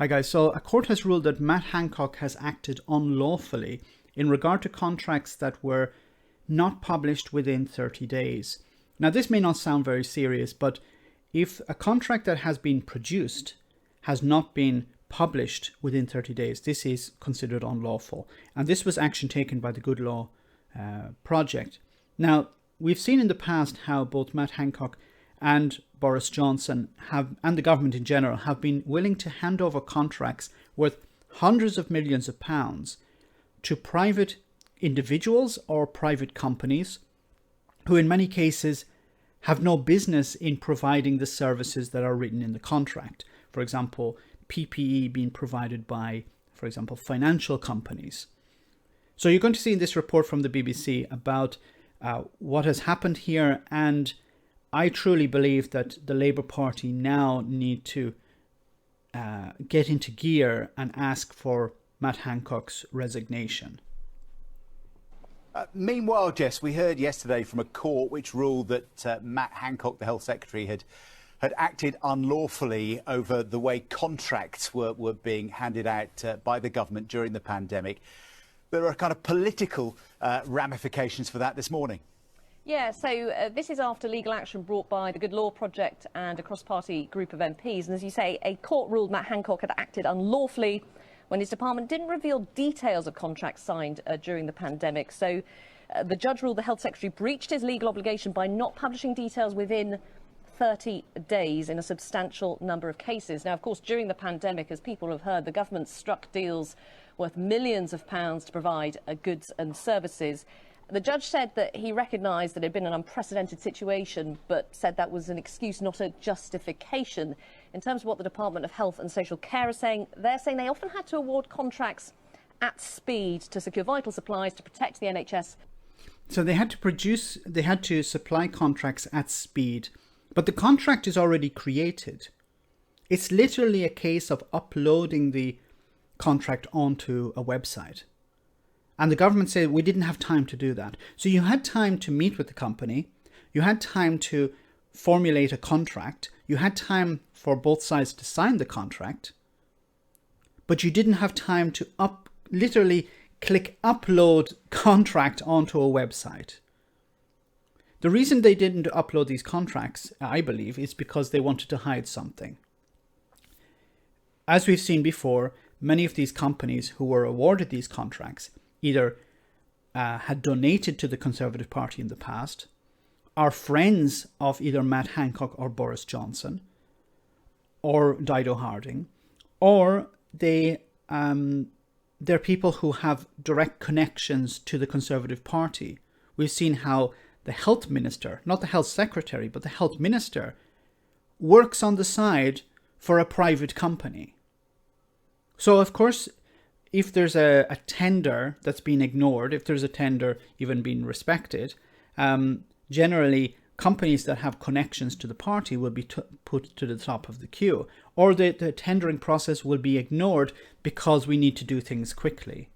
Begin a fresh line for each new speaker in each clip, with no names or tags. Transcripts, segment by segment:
Hi guys, so a court has ruled that Matt Hancock has acted unlawfully in regard to contracts that were not published within 30 days. Now this may not sound very serious, but if a contract that has been produced has not been published within 30 days, this is considered unlawful. And this was action taken by the Good Law Project. Now, we've seen in the past how both Matt Hancock and Boris Johnson and the government in general have been willing to hand over contracts worth hundreds of millions of pounds to private individuals or private companies who in many cases have no business in providing the services that are written in the contract. For example, PPE being provided by, for example, financial companies. So you're going to see in this report from the BBC about what has happened here, and I truly believe that the Labour Party now need to get into gear and ask for Matt Hancock's resignation.
Meanwhile, Jess, we heard yesterday from a court which ruled that Matt Hancock, the Health Secretary, had acted unlawfully over the way contracts were being handed out by the government during the pandemic. There are kind of political ramifications for that this morning.
Yeah, so this is after legal action brought by the Good Law Project and a cross-party group of MPs. And as you say, a court ruled Matt Hancock had acted unlawfully when his department didn't reveal details of contracts signed during the pandemic. So the judge ruled the Health Secretary breached his legal obligation by not publishing details within 30 days in a substantial number of cases. Now, of course, during the pandemic, as people have heard, the government struck deals worth millions of pounds to provide goods and services. The judge said that he recognised that it had been an unprecedented situation, but said that was an excuse, not a justification. In terms of what the Department of Health and Social Care are saying, they're saying they often had to award contracts at speed to secure vital supplies to protect the NHS.
So they had to supply contracts at speed, but the contract is already created. It's literally a case of uploading the contract onto a website. And the government said we didn't have time to do that. So you had time to meet with the company. You had time to formulate a contract. You had time for both sides to sign the contract. But you didn't have time to literally click upload contract onto a website. The reason they didn't upload these contracts, I believe, is because they wanted to hide something. As we've seen before, many of these companies who were awarded these contracts either had donated to the Conservative Party in the past, are friends of either Matt Hancock or Boris Johnson, or Dido Harding, or they're people who have direct connections to the Conservative Party. We've seen how the health minister, not the health secretary, but the health minister, works on the side for a private company. So, of course, if there's a tender that's been ignored, if there's a tender even being respected, generally companies that have connections to the party will be put to the top of the queue, or the tendering process will be ignored because we need to do things quickly.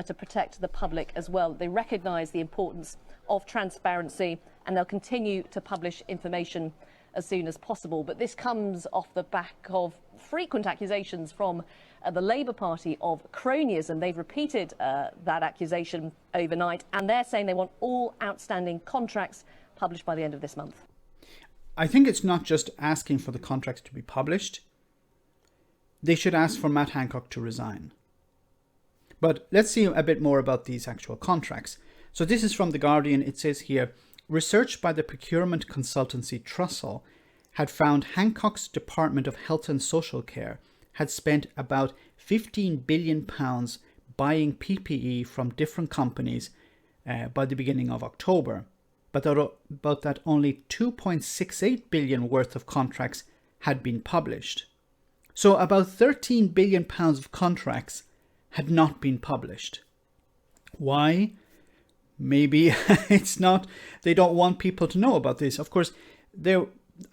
To protect the public as well. They recognise the importance of transparency and they'll continue to publish information as soon as possible. But this comes off the back of frequent accusations from the Labour Party of cronyism. They've repeated that accusation overnight, and they're saying they want all outstanding contracts published by the end of this month.
I think it's not just asking for the contracts to be published. They should ask for Matt Hancock to resign. But let's see a bit more about these actual contracts. So this is from The Guardian. It says here, research by the procurement consultancy Trussell had found Hancock's Department of Health and Social Care had spent about £15 billion buying PPE from different companies by the beginning of October, but that only 2.68 billion worth of contracts had been published. So about £13 billion of contracts had not been published. Why? Maybe it's not, they don't want people to know about this. Of course,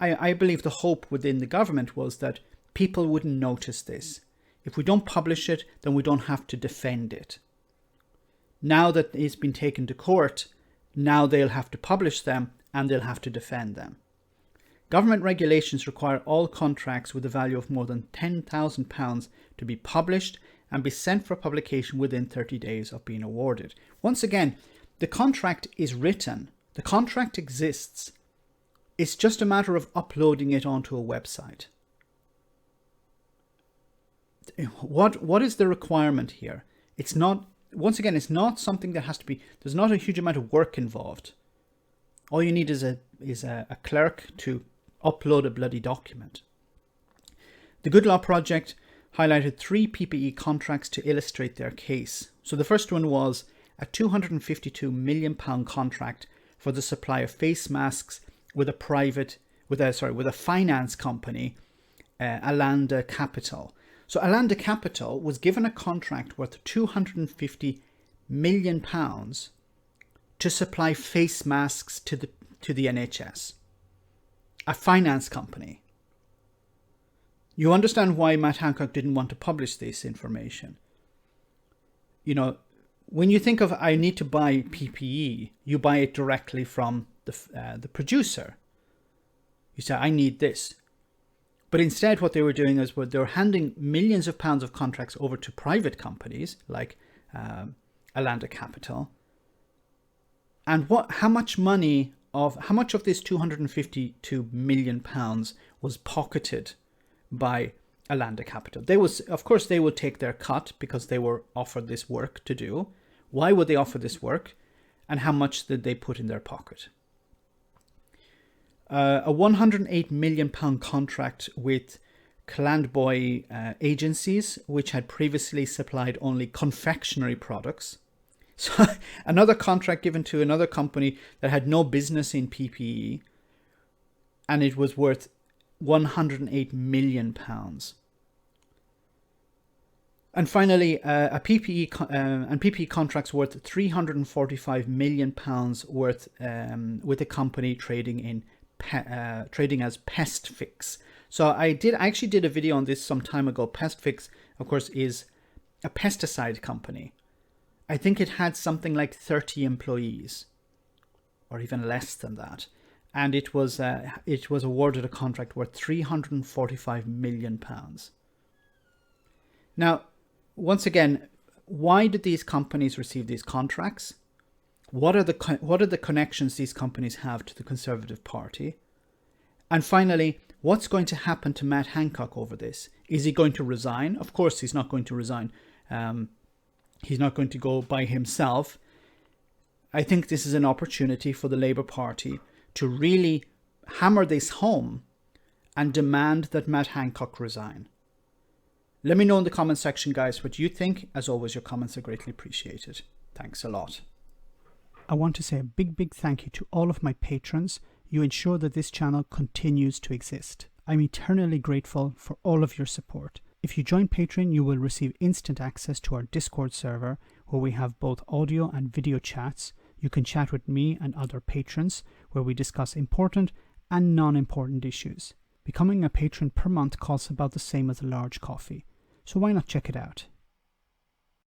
I believe the hope within the government was that people wouldn't notice this. If we don't publish it, then we don't have to defend it. Now that it's been taken to court, now they'll have to publish them and they'll have to defend them. Government regulations require all contracts with a value of more than £10,000 to be published and be sent for publication within 30 days of being awarded. Once again, the contract is written, the contract exists. It's just a matter of uploading it onto a website. What is the requirement here? It's not, once again, it's not something that has to be, there's not a huge amount of work involved. All you need is a clerk to upload a bloody document. The Good Law Project highlighted 3 PPE contracts to illustrate their case. So the first one was a £252 million contract for the supply of face masks with a finance company, Alanda Capital. So Alanda Capital was given a contract worth £250 million to supply face masks to the NHS. A finance company. You understand why Matt Hancock didn't want to publish this information. You know, when you think of I need to buy PPE, you buy it directly from the producer. You say, I need this. But instead what they were doing is they were handing millions of pounds of contracts over to private companies like Alanda Capital. And how much of this £252 million was pocketed by Alanda Capital? Of course, they would take their cut because they were offered this work to do. Why would they offer this work? And how much did they put in their pocket? A £108 million contract with Clandboy agencies, which had previously supplied only confectionery products. So another contract given to another company that had no business in PPE, and it was worth £108 million. And finally, PPE contracts worth £345 million worth with a company trading as Pest Fix. So I actually did a video on this some time ago. Pest Fix, of course, is a pesticide company. I think it had something like 30 employees, or even less than that. And it was awarded a contract worth £345 million. Now, once again, why did these companies receive these contracts? What are the connections these companies have to the Conservative Party? And finally, what's going to happen to Matt Hancock over this? Is he going to resign? Of course, he's not going to resign. He's not going to go by himself. I think this is an opportunity for the Labour Party to really hammer this home and demand that Matt Hancock resign. Let me know in the comment section, guys, what you think. As always, your comments are greatly appreciated. Thanks a lot. I want to say a big thank you to all of my patrons. You ensure that this channel continues to exist. I'm eternally grateful for all of your support. If you join Patreon, you will receive instant access to our Discord server, where we have both audio and video chats. You can chat with me and other patrons, where we discuss important and non-important issues. Becoming a patron per month costs about the same as a large coffee, so why not check it out?